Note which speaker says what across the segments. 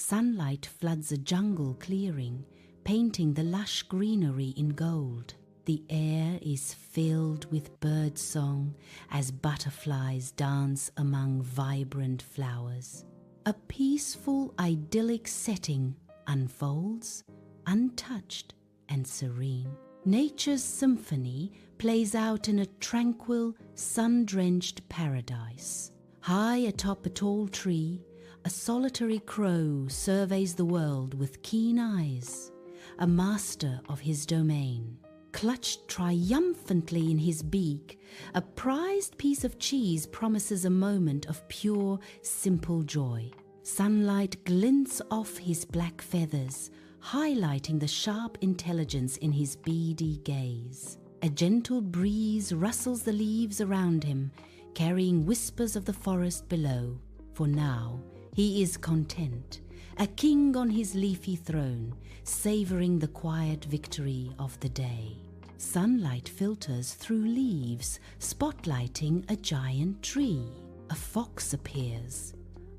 Speaker 1: Sunlight floods a jungle clearing, painting the lush greenery in gold. The air is filled with birdsong as butterflies dance among vibrant flowers. A peaceful, idyllic setting unfolds, untouched and serene. Nature's symphony plays out in a tranquil, sun-drenched paradise. High atop a tall tree, a solitary crow surveys the world with keen eyes, a master of his domain. Clutched triumphantly in his beak, a prized piece of cheese promises a moment of pure, simple joy. Sunlight glints off his black feathers, highlighting the sharp intelligence in his beady gaze. A gentle breeze rustles the leaves around him, carrying whispers of the forest below. For now, he is content, a king on his leafy throne, savoring the quiet victory of the day. Sunlight filters through leaves, spotlighting a giant tree. A fox appears,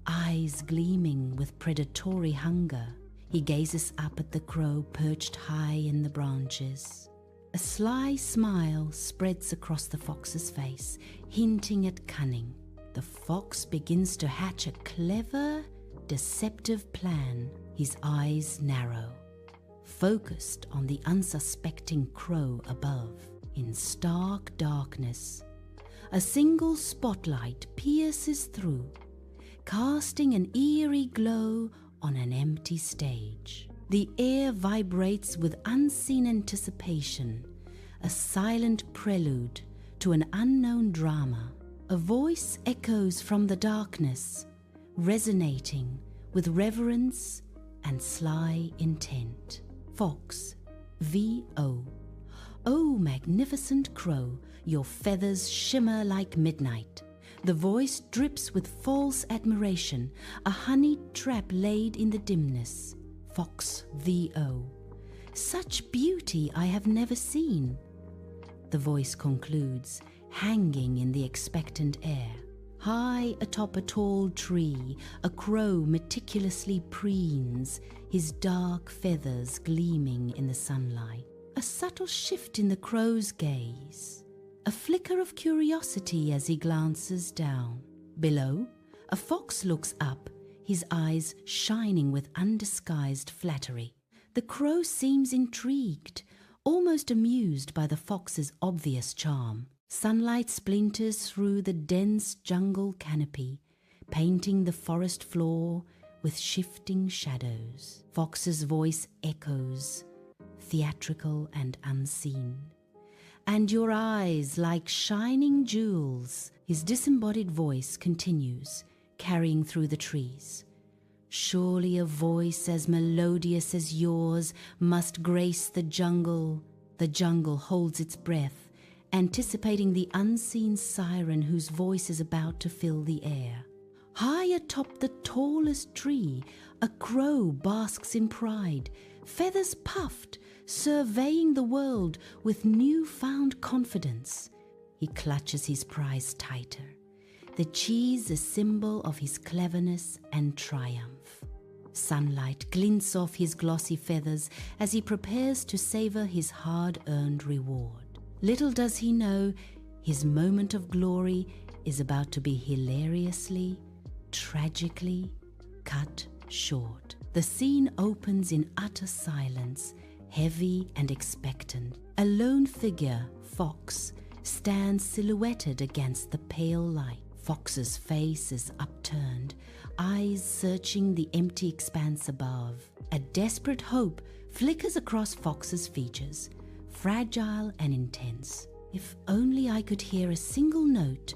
Speaker 1: eyes gleaming with predatory hunger. He gazes up at the crow perched high in the branches. A sly smile spreads across the fox's face, hinting at cunning. The fox begins to hatch a clever, deceptive plan. His eyes narrow, focused on the unsuspecting crow above. In stark darkness, a single spotlight pierces through, casting an eerie glow on an empty stage. The air vibrates with unseen anticipation, a silent prelude to an unknown drama. A voice echoes from the darkness, resonating with reverence and sly intent. Fox, V.O. Oh, magnificent crow, your feathers shimmer like midnight. The voice drips with false admiration, a honeyed trap laid in the dimness. Fox, V.O. Such beauty I have never seen. The voice concludes, hanging in the expectant air. High atop a tall tree, a crow meticulously preens, his dark feathers gleaming in the sunlight. A subtle shift in the crow's gaze, a flicker of curiosity as he glances down. Below, a fox looks up, his eyes shining with undisguised flattery. The crow seems intrigued, almost amused by the fox's obvious charm. Sunlight splinters through the dense jungle canopy, painting the forest floor with shifting shadows. Fox's voice echoes, theatrical and unseen. And your eyes like shining jewels. His disembodied voice continues, carrying through the trees. Surely a voice as melodious as yours must grace the jungle. The jungle holds its breath, anticipating the unseen siren whose voice is about to fill the air. High atop the tallest tree, a crow basks in pride, feathers puffed, surveying the world with newfound confidence. He clutches his prize tighter, the cheese a symbol of his cleverness and triumph. Sunlight glints off his glossy feathers as he prepares to savor his hard-earned reward. Little does he know, his moment of glory is about to be hilariously, tragically cut short. The scene opens in utter silence, heavy and expectant. A lone figure, Fox, stands silhouetted against the pale light. Fox's face is upturned, eyes searching the empty expanse above. A desperate hope flickers across Fox's features, fragile and intense. If only I could hear a single note,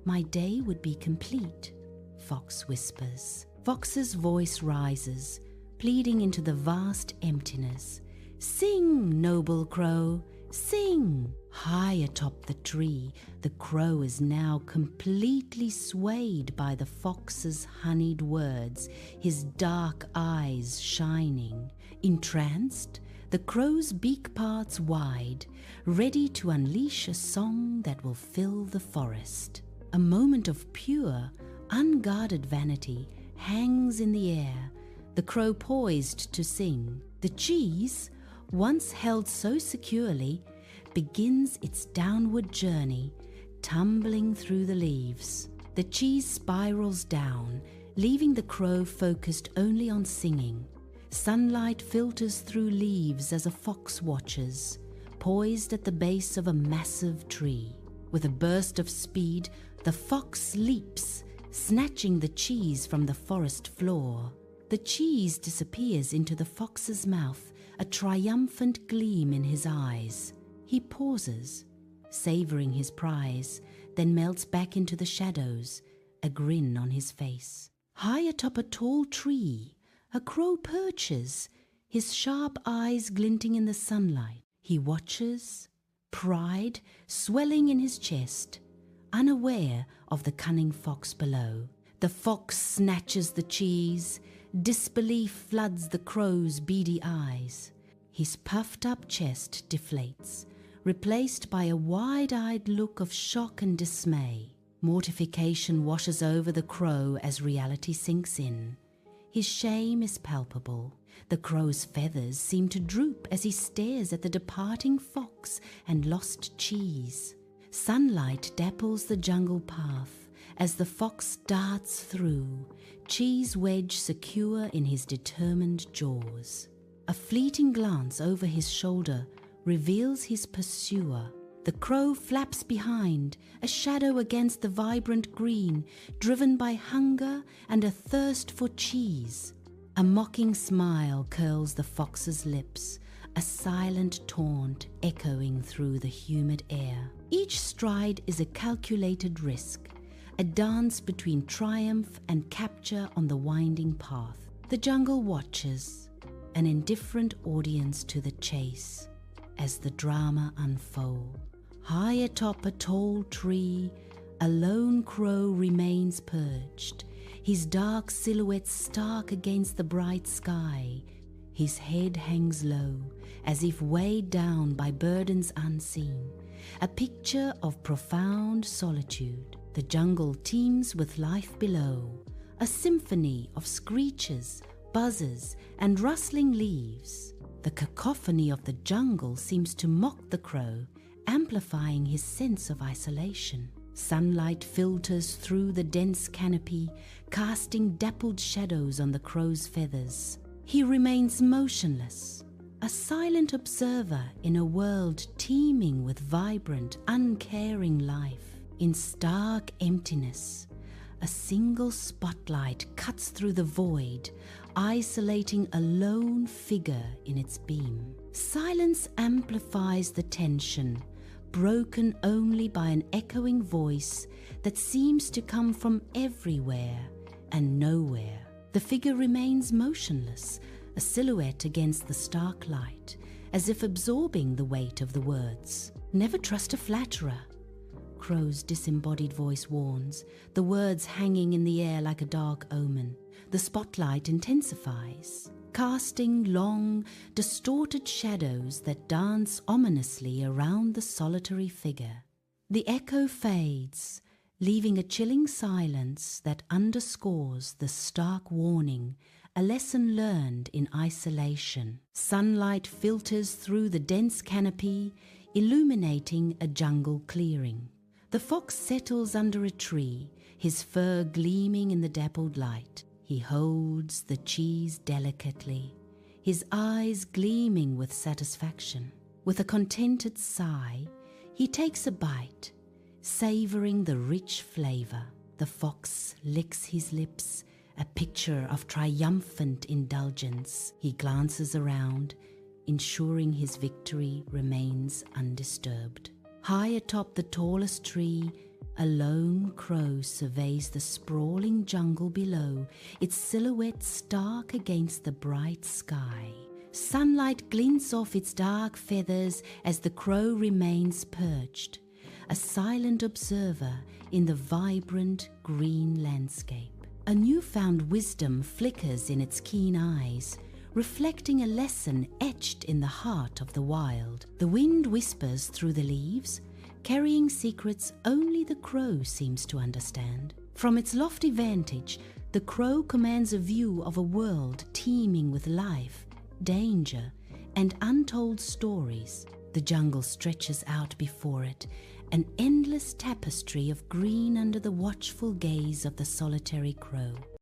Speaker 1: my day would be complete, Fox whispers. Fox's voice rises, pleading into the vast emptiness. Sing, noble crow, sing! High atop the tree, the crow is now completely swayed by the fox's honeyed words, his dark eyes shining. Entranced, the crow's beak parts wide, ready to unleash a song that will fill the forest. A moment of pure, unguarded vanity hangs in the air, the crow poised to sing. The cheese, once held so securely, begins its downward journey, tumbling through the leaves. The cheese spirals down, leaving the crow focused only on singing. Sunlight filters through leaves as a fox watches, poised at the base of a massive tree. With a burst of speed, the fox leaps, snatching the cheese from the forest floor. The cheese disappears into the fox's mouth, a triumphant gleam in his eyes. He pauses, savoring his prize, then melts back into the shadows, a grin on his face. High atop a tall tree, a crow perches, his sharp eyes glinting in the sunlight. He watches, pride swelling in his chest, unaware of the cunning fox below. The fox snatches the cheese, disbelief floods the crow's beady eyes. His puffed-up chest deflates, replaced by a wide-eyed look of shock and dismay. Mortification washes over the crow as reality sinks in. His shame is palpable. The crow's feathers seem to droop as he stares at the departing fox and lost cheese. Sunlight dapples the jungle path as the fox darts through, cheese wedge secure in his determined jaws. A fleeting glance over his shoulder reveals his pursuer. The crow flaps behind, a shadow against the vibrant green, driven by hunger and a thirst for cheese. A mocking smile curls the fox's lips, a silent taunt echoing through the humid air. Each stride is a calculated risk, a dance between triumph and capture on the winding path. The jungle watches, an indifferent audience to the chase, as the drama unfolds. High atop a tall tree, a lone crow remains perched, his dark silhouette stark against the bright sky. His head hangs low, as if weighed down by burdens unseen, a picture of profound solitude. The jungle teems with life below, a symphony of screeches, buzzes, and rustling leaves. The cacophony of the jungle seems to mock the crow, amplifying his sense of isolation. Sunlight filters through the dense canopy, casting dappled shadows on the crow's feathers. He remains motionless, a silent observer in a world teeming with vibrant, uncaring life. In stark emptiness, a single spotlight cuts through the void, isolating a lone figure in its beam. Silence amplifies the tension, broken only by an echoing voice that seems to come from everywhere and nowhere. The figure remains motionless, a silhouette against the stark light, as if absorbing the weight of the words. Never trust a flatterer, Crow's disembodied voice warns, the words hanging in the air like a dark omen. The spotlight intensifies, casting long, distorted shadows that dance ominously around the solitary figure. The echo fades, leaving a chilling silence that underscores the stark warning, a lesson learned in isolation. Sunlight filters through the dense canopy, illuminating a jungle clearing. The fox settles under a tree, his fur gleaming in the dappled light. He holds the cheese delicately, his eyes gleaming with satisfaction. With a contented sigh, he takes a bite, savoring the rich flavor. The fox licks his lips, a picture of triumphant indulgence. He glances around, ensuring his victory remains undisturbed. High atop the tallest tree, a lone crow surveys the sprawling jungle below, its silhouette stark against the bright sky. Sunlight glints off its dark feathers as the crow remains perched, a silent observer in the vibrant green landscape. A newfound wisdom flickers in its keen eyes, reflecting a lesson etched in the heart of the wild. The wind whispers through the leaves, carrying secrets only the crow seems to understand. From its lofty vantage, The crow commands a view of a world teeming with life, danger, and untold stories. The jungle stretches out before it, an endless tapestry of green under the watchful gaze of the solitary crow.